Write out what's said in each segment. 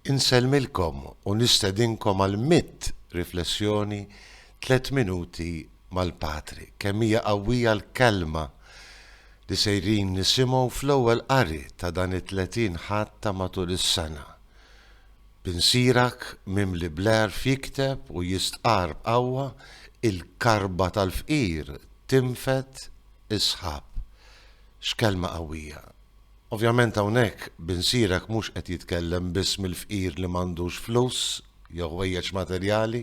Inselmilkom u nistedinkom għal mitt riflessjoni 3 minuti mal-Patri. Kemm hija qawwija l-kelma li sejrin nisimgħu fl-ewwel qari ta' dan it-30 ħadd matul is-sena. Binsirak mimli bler fikteb u jistqar b'qawwa il-karba tal-fqir tinfet isħab. X'kelma qawwija. Ovvjament hawnhekk binsirak mhux qed jitkellem biss mill-fqir li m'għandux flus jew ħwejjeġ materjali,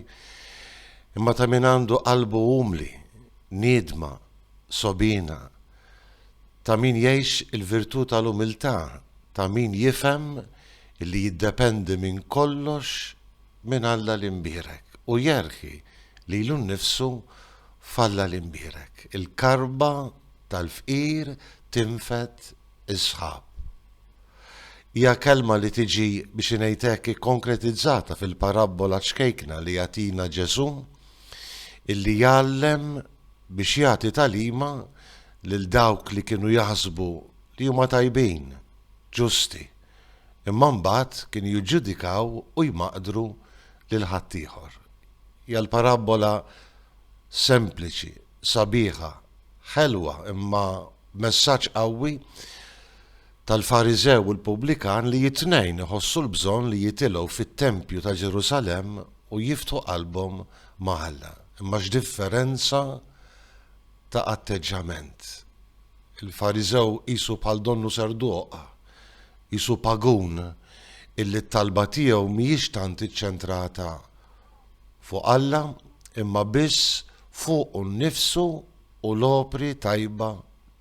imma ta' min għandu qalbu umli, niedma, sobina, ta' min jgħix il-virtù tal-umiltà, ta' min jifhem li jiddependi minn kollox minn Alla l-imbierek u jerħi lilu nnifsu f'Alla l-imbierek. Il-karba tal-fqir tinfet isħab. Hija kelma li tiġi biex ngħidlek konkretizzata fil-parabola ċkejkna li jagħtina Ġesu illi jgħallem biex jagħti talima lil dawk li kienu jaħsbu li huma tajbin, ġusti, imma mbagħad kienu jiġġudikaw u jmaqdru lil ħaddieħor. Hija l-parabola sempliċi, sabiħa, ħelwa imma messaġġ qawwi tal-Fariżew u l-Pubblikan li jitnejn iħossu l-bżonn li jitilgħu fit-Tempju ta' Ġerusalemm u jiftħu qalbhom ma' Alla. Imma x'differenza ta' atteġġament. Il-Fariżew qisu bħal donnu serduqa, qisu pagun illi t-talba tiegħu mhijiex tant iċċentrata fuq Alla imma biss fuq nnifsu u l-opri tajba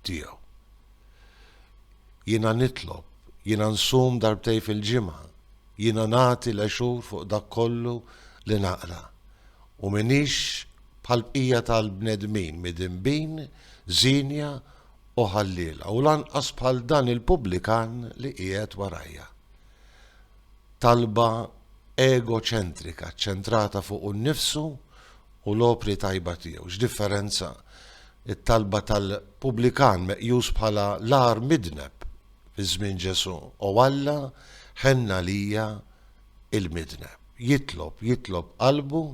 tiegħu. Jiena nitlob, jiena nsum darbtej fil-ġimgħa, jiena nagħti l-għexur fuq dak kollu li naqra. U minix bħal bqija tal-bnedmin midinbin, żinja u ħalliela u lanqas bħal dan il-Pubblikan li qiegħed warajja. Talba egoċentrika, ċentrata fuq nnifsu u l-opri tajba tiegħu. X'differenza it-talba tal-Pubblikan meqjus bħala l-ar midneb fi żmien Ġesu u Alla ħenna lija il-midneb. Jitlob qalbu,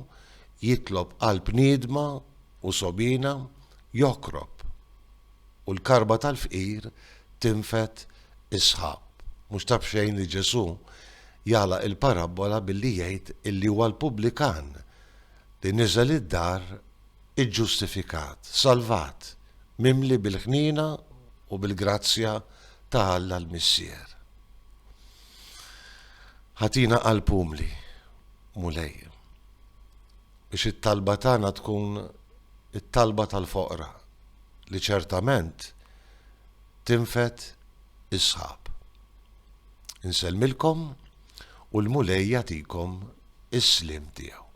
jitlob qalb niedma u sobina, jokrob. U l-karba tal-fqir tinfet isħab. Mhux taf xejn li Ġesu jagħlaq il-parabola billi jgħid illi huwa l-Pubblikan li niżel id-dar iġġustifikat, salvat, mimli bil-ħnina u bil-grazzja ta' Alla l-Missier. Ħatina qalb umli, mulej, biex it-talba tagħna tkun it-talba tal-foqra li ċertament tinfet isħab. Insellmilkom u l-mulej jagħtikom is-slim tiegħu.